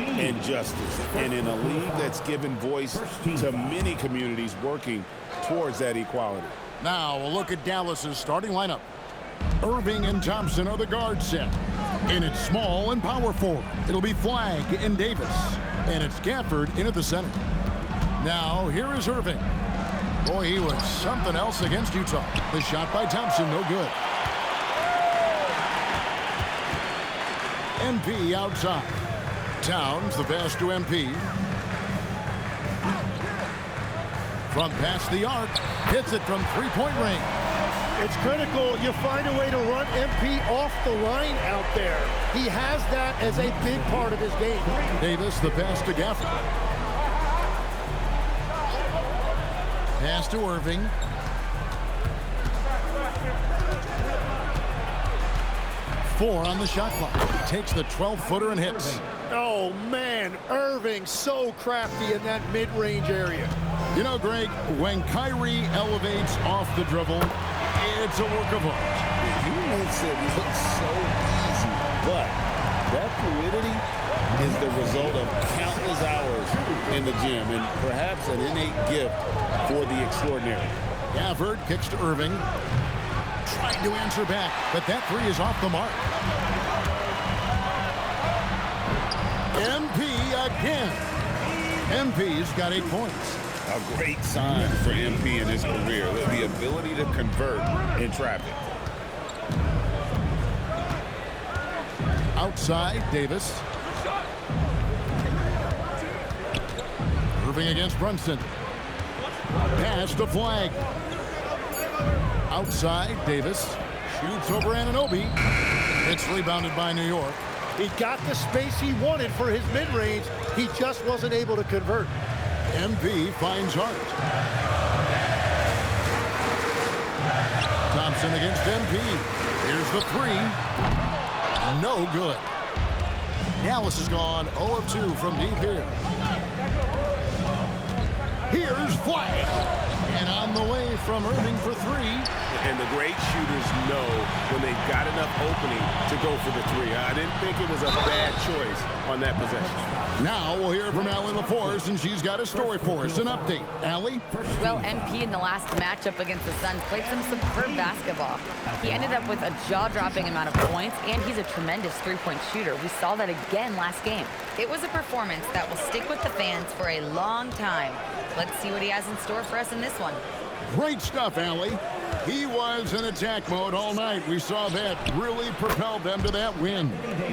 and justice. And in a league that's given voice to many communities working towards that equality. Now a look at Dallas's starting lineup. Irving and Thompson are the guard set. And it's small and power forward. It'll be Flagg and Davis. And it's Gafford in at the center. Now here is Irving. Boy, he was something else against Utah. The shot by Thompson, no good. MP outside. Towns, the pass to MP. From past the arc, hits it from three-point range. It's critical you find a way to run MP off the line out there. He has that as a big part of his game. Davis, the pass to Gafford. Pass to Irving. Four on the shot clock. Takes the 12-footer and hits. Oh, man, Irving so crafty in that mid-range area. You know, Greg, when Kyrie elevates off the dribble, it's a work of art. He makes it look so easy, but that fluidity is the result of countless hours in the gym and perhaps an innate gift for the extraordinary. Gafford kicks to Irving. Trying to answer back, but that three is off the mark. MP again. MP's got 8 points. A great sign for MP in his career, the ability to convert in traffic. Outside, Davis. Irving against Brunson. Pass to Flagg. Outside, Davis. Shoots over Anunoby. It's rebounded by New York. He got the space he wanted for his mid-range. He just wasn't able to convert. MP finds Hart. Thompson against MP. Here's the three. No good. Dallas has gone 0 of 2 from deep here. Here's Flagg. And on the way from Irving for three. And the great shooters know when they've got enough opening to go for the three. I didn't think it was a bad choice on that possession. Now we'll hear from Allie LaForce, and she's got a story for us. An update. Allie? Well, MP in the last matchup against the Suns played some superb basketball. He ended up with a jaw-dropping amount of points, and he's a tremendous three-point shooter. We saw that again last game. It was a performance that will stick with the fans for a long time. Let's see what he has in store for us in this one. Great stuff, Allie. He was in attack mode all night. We saw that really propelled them to that win.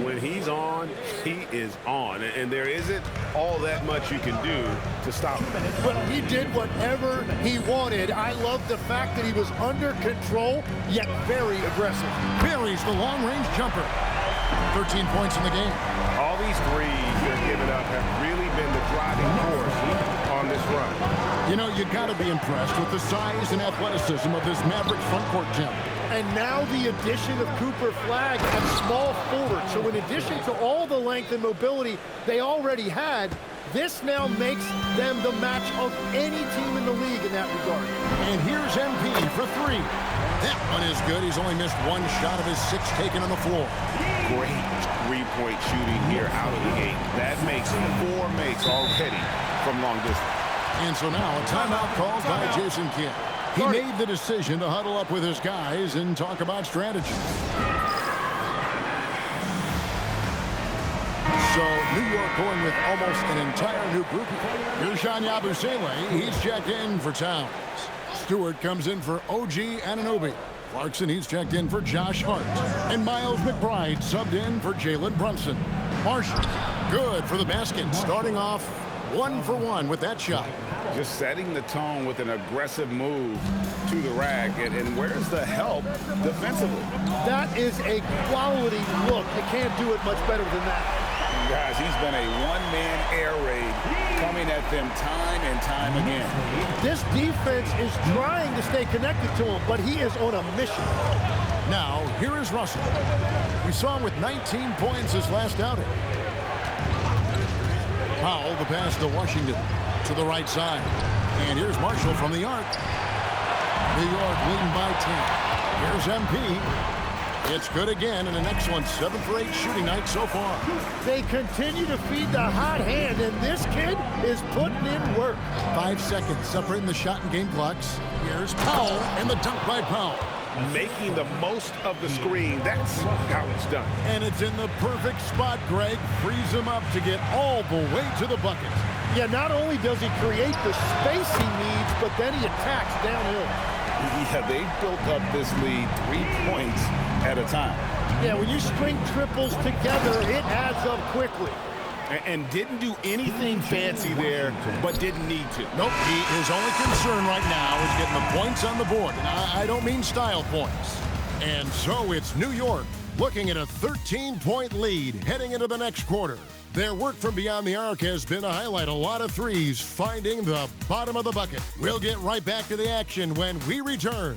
When he's on, he is on. And there isn't all that much you can do to stop him. Well, he did whatever he wanted. I love the fact that he was under control, yet very aggressive. Buries the long-range jumper. 13 points in the game. All these threes they're giving up have really been the driving force on this run. You know, you got to be impressed with the size and athleticism of this Mavericks front court gym. And now the addition of Cooper Flagg at small forward. So in addition to all the length and mobility they already had, this now makes them the match of any team in the league in that regard. And here's MP for three. That one is good. He's only missed one shot of his 6 taken on the floor. Great three-point shooting here out of the gate. That makes 4 makes already from long distance. And so now a timeout called by Jason Kidd. He made the decision to huddle up with his guys and talk about strategy. So New York going with almost an entire new group. Here's Sean Yabusele. He's checked in for Towns. Stewart comes in for OG Anunoby. Clarkson, he's checked in for Josh Hart. And Miles McBride subbed in for Jalen Brunson. Marshall, good for the basket. Starting off 1 for 1 with that shot. Just setting the tone with an aggressive move to the rack. And where's the help defensively? That is a quality look. You can't do it much better than that. Guys, he's been a one-man air raid coming at them time and time again. This defense is trying to stay connected to him, but he is on a mission. Now, here is Russell. We saw him with 19 points his last outing. Powell, the pass to Washington to the right side. And here's Marshall from the arc. New York leading by 10. Here's MP. It's good again, and an excellent 7 for 8 shooting night so far. They continue to feed the hot hand, and this kid is putting in work. 5 seconds separating the shot and game clocks. Here's Powell, and the dunk by Powell. Making the most of the screen. That's how it's done. And it's in the perfect spot, Greg. Frees him up to get all the way to the bucket. Yeah, not only does he create the space he needs, but then he attacks downhill. Yeah, they built up this lead 3 points at a time. Yeah, when you string triples together, it adds up quickly. And didn't do anything fancy there, but didn't need to. Nope, his only concern right now is getting the points on the board. And I don't mean style points. And so it's New York looking at a 13-point lead heading into the next quarter. Their work from beyond the arc has been a highlight. A lot of threes finding the bottom of the bucket. We'll get right back to the action when we return.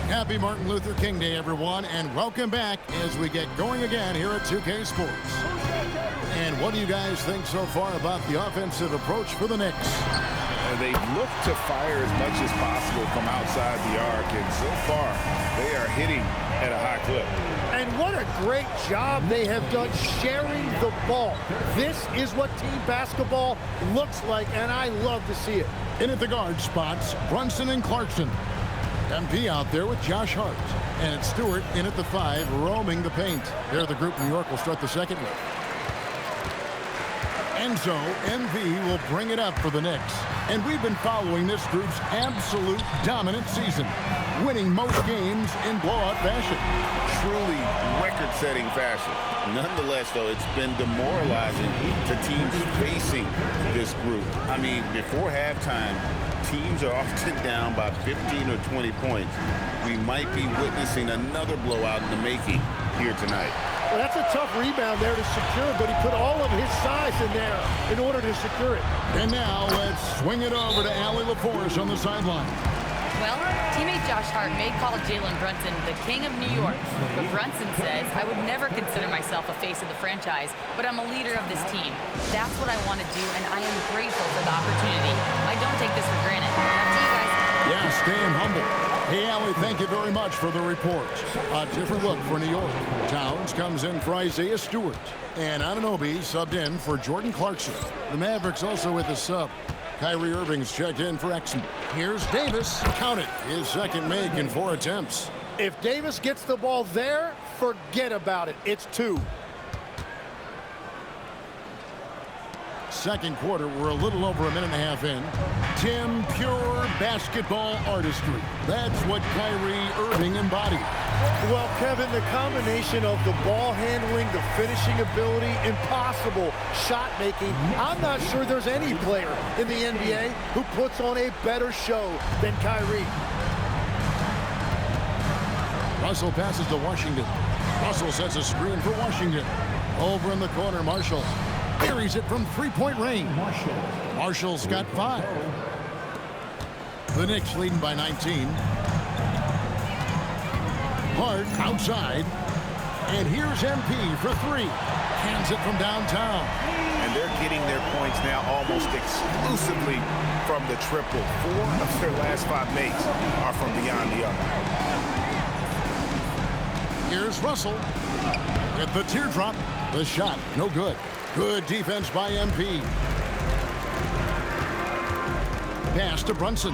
Happy Martin Luther King Day, everyone, and welcome back as we get going again here at 2K Sports. And what do you guys think so far about the offensive approach for the Knicks? They look to fire as much as possible from outside the arc, and so far they are hitting at a high clip. And what a great job they have done sharing the ball. This is what team basketball looks like, and I love to see it. In at the guard spots, Brunson and Clarkson. MP out there with Josh Hart. And it's Stewart in at the 5, roaming the paint. They're the group New York will start the second with. And so MV will bring it up for the Knicks. And we've been following this group's absolute dominant season, winning most games in blowout fashion. Truly record-setting fashion. Nonetheless, though, it's been demoralizing to teams facing this group. I mean, before halftime, teams are often down by 15 or 20 points. We might be witnessing another blowout in the making here tonight. Well, that's a tough rebound there to secure, but he put all of his size in there in order to secure it. And now let's swing it over to Allie LaForce on the sideline. Well, teammate Josh Hart may call Jalen Brunson the king of New York, but Brunson says, I would never consider myself a face of the franchise, but I'm a leader of this team. That's what I want to do, and I am grateful for the opportunity. I don't take this for granted. Back to you guys. Yeah, staying humble. Hey, Allie, thank you very much for the report. A different look for New York. Towns comes in for Isaiah Stewart. And Anunoby subbed in for Jordan Clarkson. The Mavericks also with a sub. Kyrie Irving's checked in for Exum. Here's Davis. Count it. His second make in 4 attempts. If Davis gets the ball there, forget about it. It's 2. Second quarter, we're a little over a minute and a half in. Tim, pure basketball artistry. That's what Kyrie Irving embodied. Well, Kevin, the combination of the ball handling, the finishing ability, impossible shot making. I'm not sure there's any player in the NBA who puts on a better show than Kyrie. Russell passes to Washington. Russell sets a screen for Washington. Over in the corner, Marshall buries it from 3-point range. Marshall's got 5. The Knicks leading by 19. Hart outside. And here's MP for 3. Hands it from downtown. And they're getting their points now almost exclusively from the triple. 4 of their last 5 makes are from beyond the arc. Here's Russell. At the teardrop. The shot, no good. Good defense by MP. Pass to Brunson.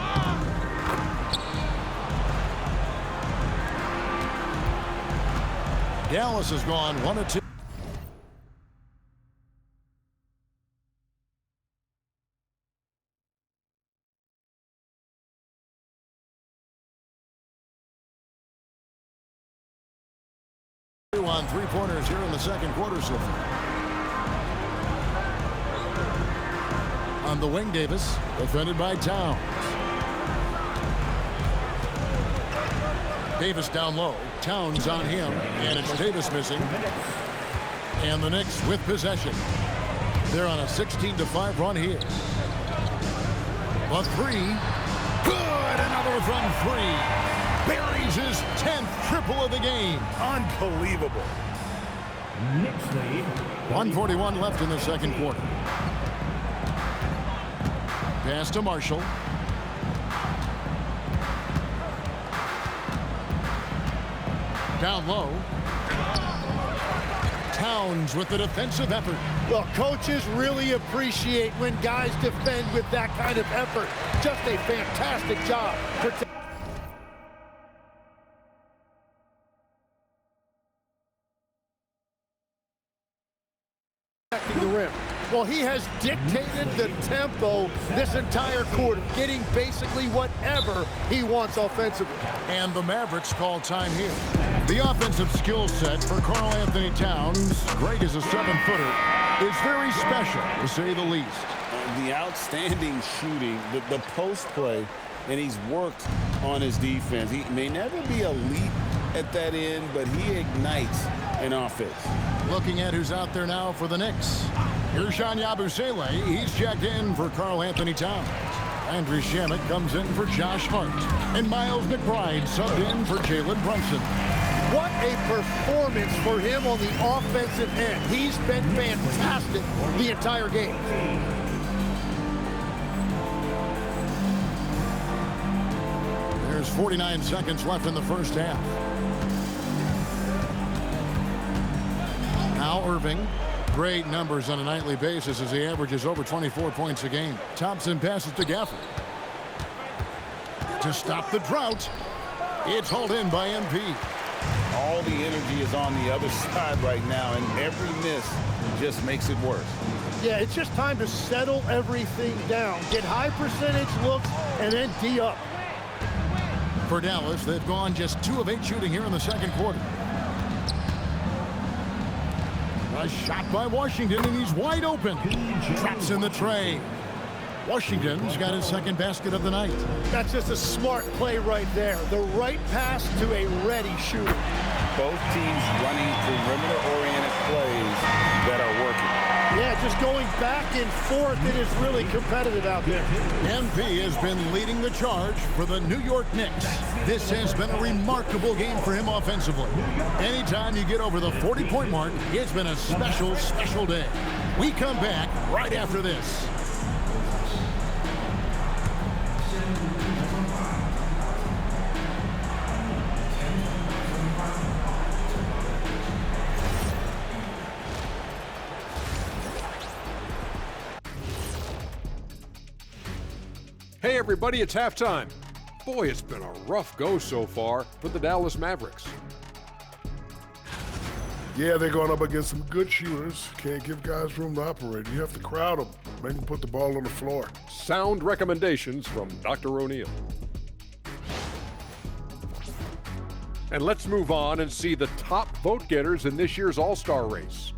Dallas has gone 1 of 2. On 3-pointers here in the second quarter so far. On the wing, Davis, defended by Towns. Davis down low. Towns on him, and it's Davis missing. And the Knicks with possession. They're on a 16-5 run here. A 3. Good! Another from 3. Buries his 10th triple of the game. Unbelievable. Next lead. 1:41 left in the second quarter. Pass to Marshall. Down low. Towns with the defensive effort. Well, coaches really appreciate when guys defend with that kind of effort. Just a fantastic job. Protecting the rim. Well, he has dictated the tempo this entire quarter, getting basically whatever he wants offensively. And the Mavericks call time here. The offensive skill set for Karl Anthony Towns, great as a 7-footer, is very special, to say the least. The outstanding shooting, the post play, and he's worked on his defense. He may never be elite at that end, but he ignites an offense. Looking at who's out there now for the Knicks. Here's Yabusele. He's checked in for Karl Anthony Towns. Andrew Shamet comes in for Josh Hart. And Miles McBride subbed in for Jalen Brunson. What a performance for him on the offensive end. He's been fantastic the entire game. There's 49 seconds left in the first half. Now Irving. Great numbers on a nightly basis as he averages over 24 points a game. Thompson passes to Gafford. To stop the drought, it's hauled in by MP. All the energy is on the other side right now, and every miss just makes it worse. Yeah, it's just time to settle everything down. Get high percentage looks and then D up. For Dallas, they've gone just 2 of 8 shooting here in the second quarter. A shot by Washington, and he's wide open. Traps in the tray. Washington's got his second basket of the night. That's just a smart play right there. The right pass to a ready shooter. Both teams running perimeter-oriented plays that are working. Yeah, just going back and forth. It is really competitive out there. MP has been leading the charge for the New York Knicks. This has been a remarkable game for him offensively. Anytime you get over the 40-point mark, it's been a special, special day. We come back right after this. Hey everybody, it's halftime. Boy, it's been a rough go so far for the Dallas Mavericks. Yeah, they're going up against some good shooters. Can't give guys room to operate. You have to crowd them, make them put the ball on the floor. Sound recommendations from Dr. O'Neill. And let's move on and see the top vote getters in this year's All-Star race.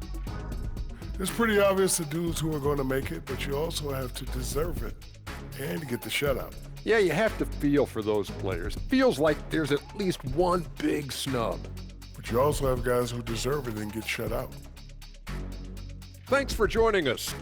It's pretty obvious the dudes who are going to make it, but you also have to deserve it and get the shutout. Yeah, you have to feel for those players. It feels like there's at least one big snub. But you also have guys who deserve it and get shut out. Thanks for joining us.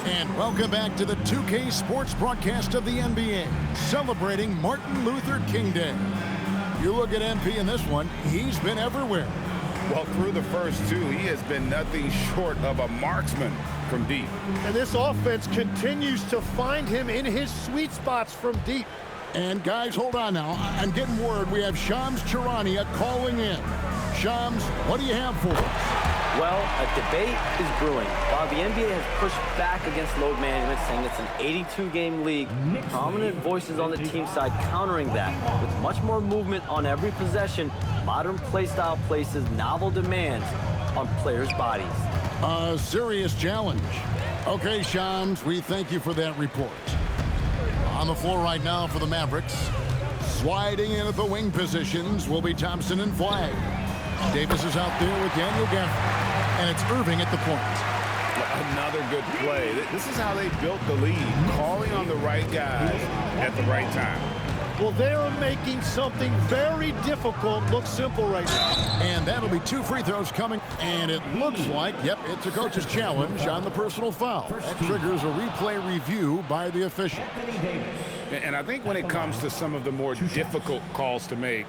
And welcome back to the 2K Sports broadcast of the NBA, celebrating Martin Luther King Day. You look at MP in this one, he's been everywhere. Well, through the first 2, he has been nothing short of a marksman from deep. And this offense continues to find him in his sweet spots from deep. And guys, hold on now. I'm getting word we have Shams Charania calling in. Shams, what do you have for us? Well, a debate is brewing. While the NBA has pushed back against load management, saying it's an 82-game league, prominent voices on the team side countering that. With much more movement on every possession, modern play style places novel demands on players' bodies. A serious challenge. Okay, Shams, we thank you for that report. On the floor right now for the Mavericks, sliding in at the wing positions will be Thompson and Flagg. Davis is out there with Daniel Gafford. And it's Irving at the point. Another good play. This is how they built the lead, calling on the right guys at the right time. Well, they are making something very difficult look simple right now. And that'll be 2 free throws coming. And it looks like, yep, it's a coach's challenge on the personal foul. That triggers a replay review by the official. And I think when it comes to some of the more difficult calls to make,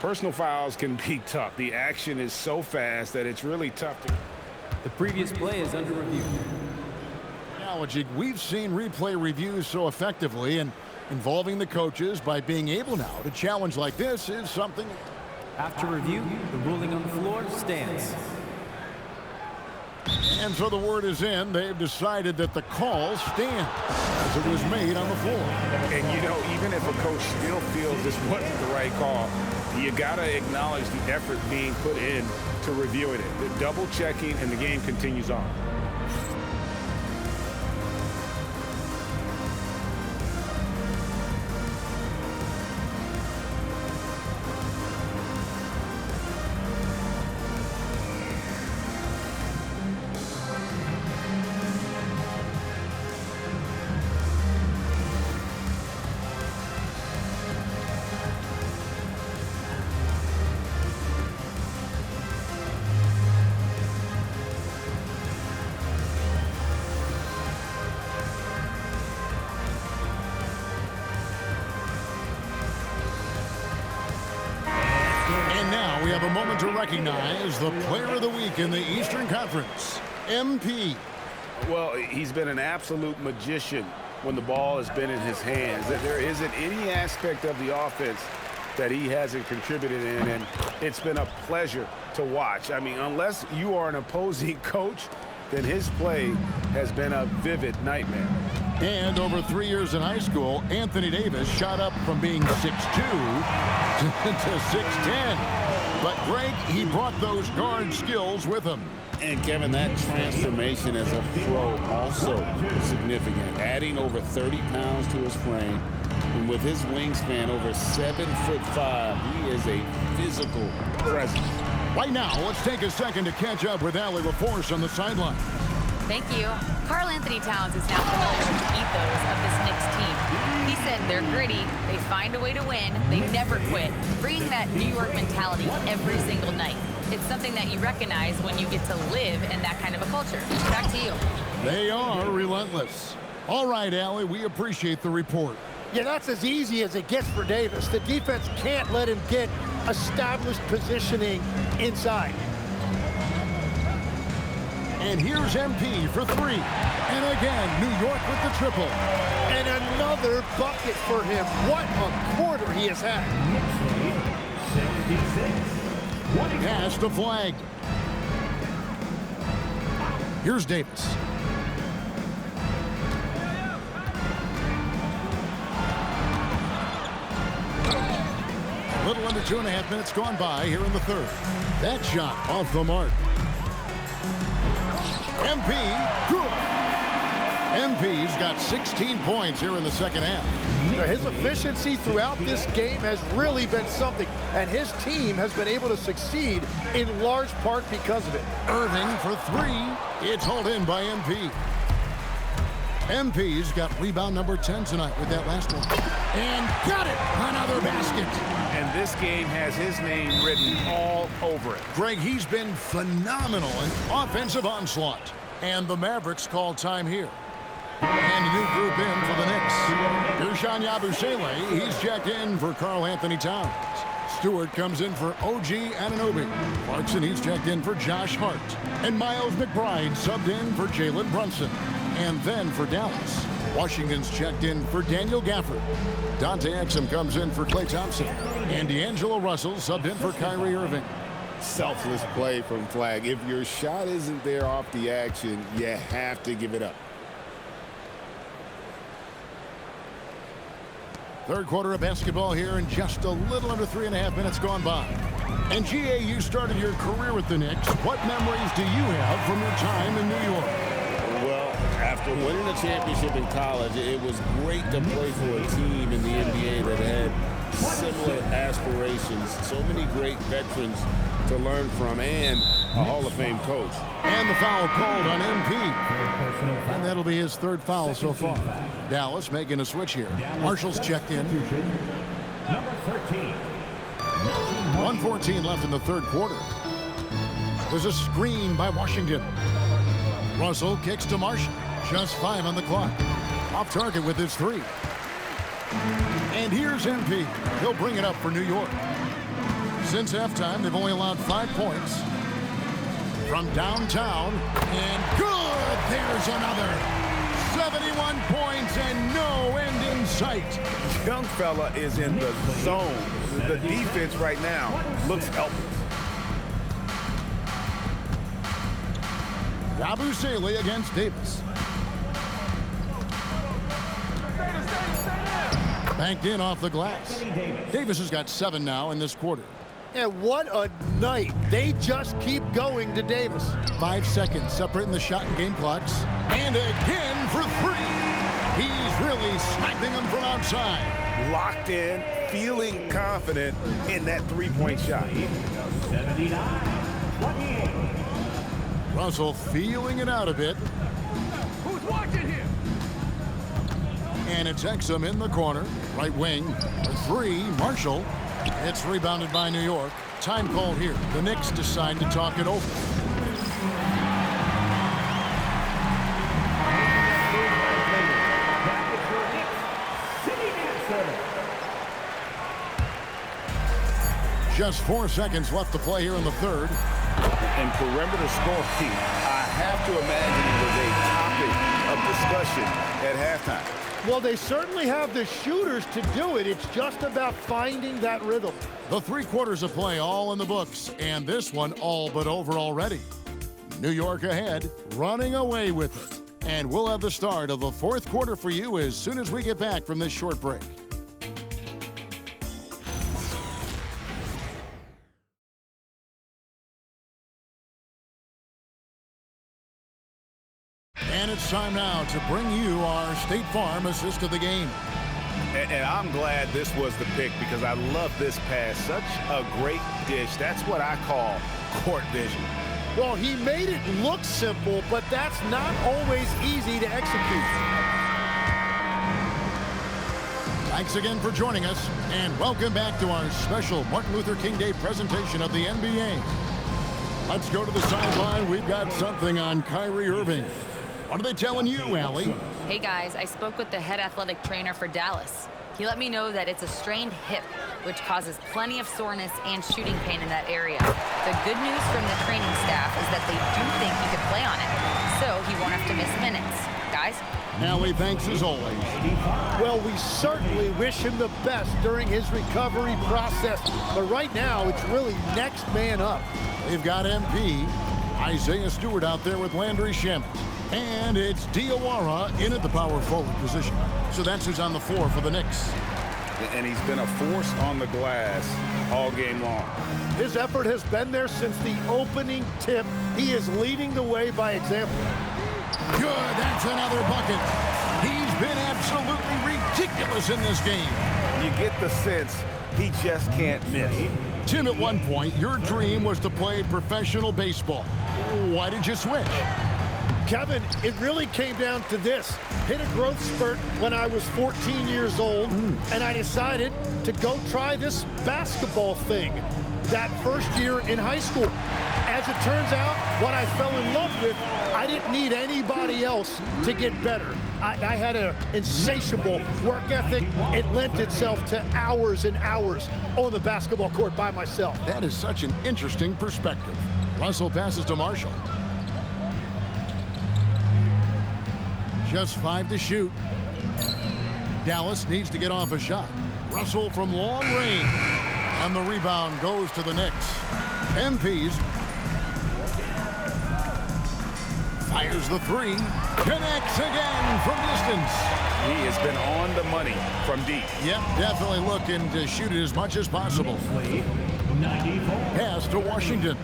personal fouls can be tough. The action is so fast that it's really tough to... The previous play is under review. We've seen replay reviews so effectively, and involving the coaches by being able now to challenge like this is something. After review, the ruling on the floor stands. And so the word is in. They've decided that the call stands as it was made on the floor. And, you know, even if a coach still feels this wasn't the right call, you got to acknowledge the effort being put in to reviewing it. The double checking, and the game continues on. We have a moment to recognize the player of the week in the Eastern Conference, MP. Well, he's been an absolute magician when the ball has been in his hands. There isn't any aspect of the offense that he hasn't contributed in, and it's been a pleasure to watch. I mean, unless you are an opposing coach, then his play has been a vivid nightmare. And over 3 years in high school, Anthony Davis shot up from being 6'2" to 6'10". But Greg, he brought those guard skills with him. And Kevin, that transformation as a pro also significant. Adding over 30 pounds to his frame, and with his wingspan over 7'5", he is a physical presence. Right now, let's take a second to catch up with Allie LaForce on the sideline. Thank you. Karl Anthony Towns is now familiar with the ethos of this Knicks team. He said they're gritty, they find a way to win, they never quit, bringing that New York mentality every single night. It's something that you recognize when you get to live in that kind of a culture. Back to you. They are relentless. All right, Allie, we appreciate the report. Yeah, that's as easy as it gets for Davis. The defense can't let him get established positioning inside. And here's MP for 3. And again, New York with the triple. And another bucket for him. What a quarter he has had. Pass the flag. Here's Davis. A little under 2.5 minutes gone by here in the third. That shot off the mark. MP, good. MP's got 16 points here in the second half. His efficiency throughout this game has really been something, and his team has been able to succeed in large part because of it. Irving for 3. It's hauled in by MP. MP's got rebound number 10 tonight with that last one. And got it! Another basket. And this game has his name written all over it. Greg, he's been phenomenal in offensive onslaught. And the Mavericks call time here. And a new group in for the Knicks. Ersan Yabusele, he's checked in for Karl Anthony Towns. Stewart comes in for OG Anunoby. Clarkson, he's checked in for Josh Hart. And Miles McBride subbed in for Jalen Brunson. And then for Dallas, Washington's checked in for Daniel Gafford. Dante Exum comes in for Klay Thompson. And D'Angelo Russell subbed in for Kyrie Irving. Selfless play from Flag. If your shot isn't there off the action, you have to give it up. Third quarter of basketball here, and just a little under 3.5 minutes gone by. And GA, you started your career with the Knicks. What memories do you have from your time in New York? Well, after winning a championship in college, it was great to play for a team in the NBA that had similar aspirations. So many great veterans to learn from, and a Hall of Fame coach. And the foul called on MP. And that'll be his third foul so far. Dallas making a switch here. Marshall's checked in. number 13. 1:14 left in the third quarter. There's a screen by Washington. Russell kicks to Marshall. Just 5 on the clock. Off target with his 3. And here's MP. He'll bring it up for New York. Since halftime, they've only allowed 5 points. From downtown, and good! There's another. 71 points and no end in sight. Young fella is in the zone. The defense right now looks helpless. Yabusele against Davis. Banked in off the glass. Davis has got 7 now in this quarter. And what a night. They just keep going to Davis. 5 seconds separating the shot and game clocks. And again for 3. He's really sniping them from outside. Locked in, feeling confident in that three-point shot. 79-28. Russell feeling it out a bit. Who's watching here? And it's Exum in the corner. Right wing. For 3, Marshall. It's rebounded by New York. Time call here. The Knicks decide to talk it over. Just 4 seconds left to play here in the third. In perimeter scoring, I have to imagine it was a topic of discussion at halftime. Well, they certainly have the shooters to do it. It's just about finding that rhythm. The 3 quarters of play all in the books, and this one all but over already. New York ahead, running away with it. And we'll have the start of the 4th quarter for you as soon as we get back from this short break. And it's time now to bring you our State Farm assist of the game. And I'm glad this was the pick because I love this pass. Such a great dish. That's what I call court vision. Well, he made it look simple, but that's not always easy to execute. Thanks again for joining us, and welcome back to our special Martin Luther King Day presentation of the NBA. Let's go to the sideline. We've got something on Kyrie Irving. What are they telling you, Allie? Hey guys, I spoke with the head athletic trainer for Dallas. He let me know that it's a strained hip, which causes plenty of soreness and shooting pain in that area. The good news from the training staff is that they do think he could play on it, so he won't have to miss minutes. Guys? Allie, thanks as always. Well, we certainly wish him the best during his recovery process, but right now it's really next man up. They've got MP, Isaiah Stewart out there with Landry Shamet. And it's Diawara in at the power forward position. So that's who's on the floor for the Knicks. And he's been a force on the glass all game long. His effort has been there since the opening tip. He is leading the way by example. Good, that's another bucket. He's been absolutely ridiculous in this game. You get the sense he just can't miss. Tim, at one point, your dream was to play professional baseball. Why did you switch? Kevin, it really came down to this. Hit a growth spurt when I was 14 years old, and I decided to go try this basketball thing that first year in high school. As it turns out, what I fell in love with, I didn't need anybody else to get better. I had an insatiable work ethic. It lent itself to hours and hours on the basketball court by myself. That is such an interesting perspective. Russell passes to Marshall. Just 5 to shoot. Dallas needs to get off a shot. Russell from long range. And the rebound goes to the Knicks. MPs. Fires the 3. Connects again from distance. He has been on the money from deep. Yep, definitely looking to shoot it as much as possible. Pass to Washington.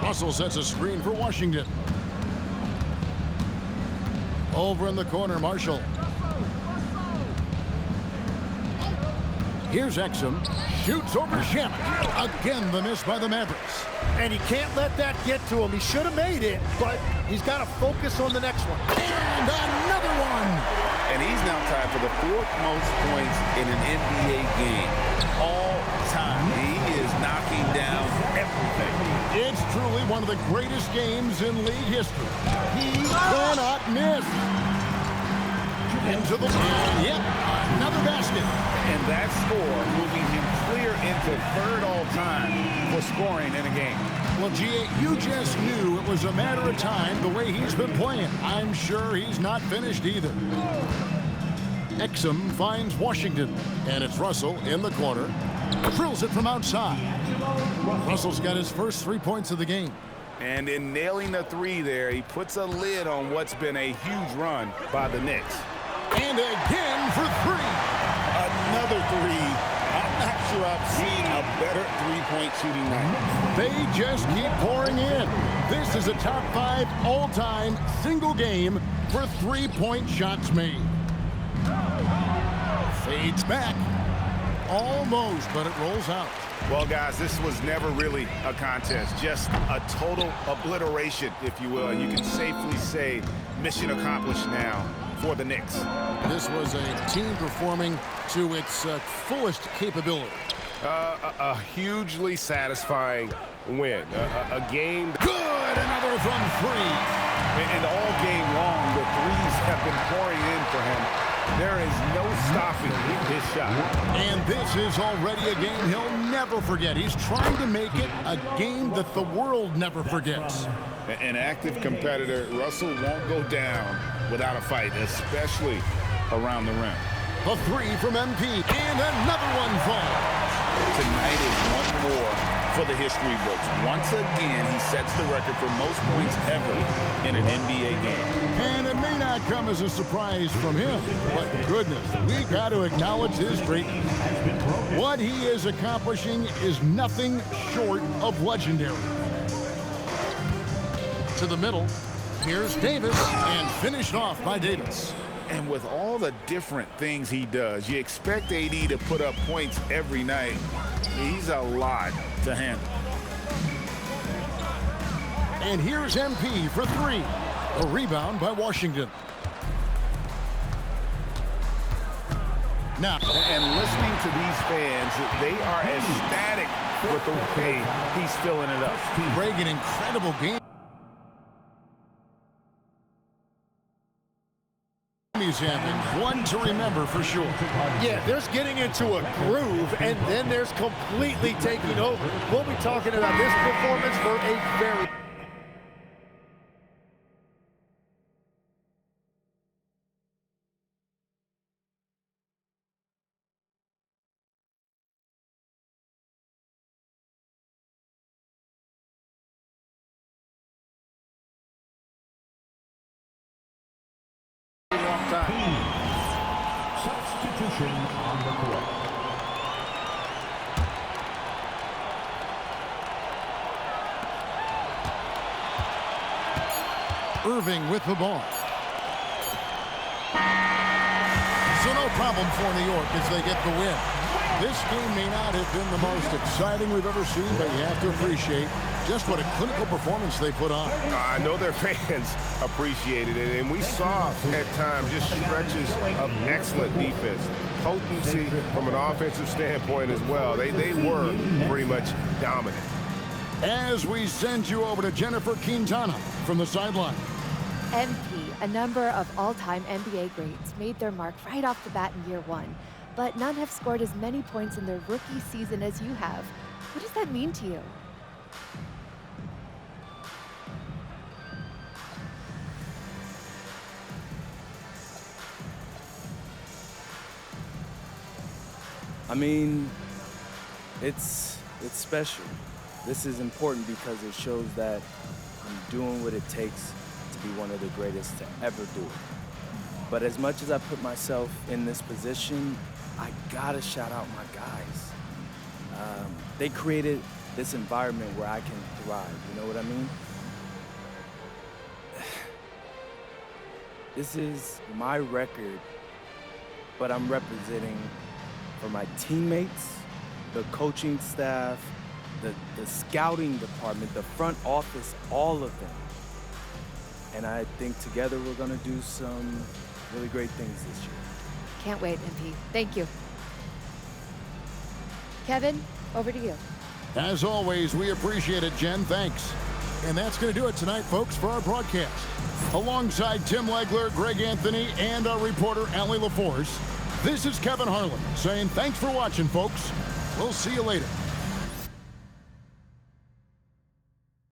Russell sets a screen for Washington. Over in the corner, Marshall. Here's Exum. Shoots over Shaman. Again, the miss by the Mavericks. And he can't let that get to him. He should have made it, but he's got to focus on the next one. And another one. And he's now tied for the 4th most points in an NBA game all time. He is knocking down everything. It's truly one of the greatest games in league history. He cannot miss. Into the line. Yep, another basket. And that score moving him clear into 3rd all-time for scoring in a game. Well, G.A., you just knew it was a matter of time the way he's been playing. I'm sure he's not finished either. Exum finds Washington, and it's Russell in the corner. Drills it from outside. Russell's got his first 3 points of the game. And in nailing the 3 there, he puts a lid on what's been a huge run by the Knicks. And again for 3. Another 3. I'm not sure I've seen a better 3-point shooting night. They just keep pouring in. This is a top 5 all-time single game for 3-point shots made. Fades back. Almost, but it rolls out. Well, guys, this was never really a contest. Just a total obliteration, if you will. And you can safely say mission accomplished now for the Knicks. This was a team performing to its fullest capability. A hugely satisfying win. A game. Good! Another from 3. And all game long, the threes have been pouring in for him. There is no stopping his shot. And this is already a game he'll never forget. He's trying to make it a game that the world never forgets. An active competitor, Russell won't go down without a fight, especially around the rim. A 3 from MP, and another one falls. Tonight is one more for the history books. Once again, he sets the record for most points ever in an NBA game. And it may not come as a surprise from him, but goodness, we got to acknowledge his greatness. What he is accomplishing is nothing short of legendary. To the middle, here's Davis, and finished off by Davis. And with all the different things he does, you expect AD to put up points every night. He's a lot to handle. And here's MP for 3. A rebound by Washington. Now, and listening to these fans, they are ecstatic with the way he's filling it up. Greg, an incredible game. He's having one to remember for sure. Yeah, there's getting into a groove, and then there's completely taking over. We'll be talking about this performance for a very... Substitution on the court. Irving with the ball. So no problem for New York as they get the win. This game may not have been the most exciting we've ever seen, but you have to appreciate just what a clinical performance they put on. I know their fans appreciated it, and we saw at times just stretches of excellent defense. Potency from an offensive standpoint as well. They were pretty much dominant. As we send you over to Jennifer Quintana from the sideline. MP, a number of all-time NBA greats, made their mark right off the bat in year 1, but none have scored as many points in their rookie season as you have. What does that mean to you? I mean, it's special. This is important because it shows that I'm doing what it takes to be one of the greatest to ever do it. But as much as I put myself in this position, I gotta shout out my guys. They created this environment where I can thrive, you know what I mean? This is my record, but I'm representing for my teammates, the coaching staff, the scouting department, the front office, all of them. And I think together we're going to do some really great things this year. Can't wait, MP. Thank you. Kevin, over to you. As always, we appreciate it, Jen. Thanks. And that's going to do it tonight, folks, for our broadcast. Alongside Tim Legler, Greg Anthony, and our reporter, Allie LaForce, this is Kevin Harlan saying thanks for watching, folks. We'll see you later.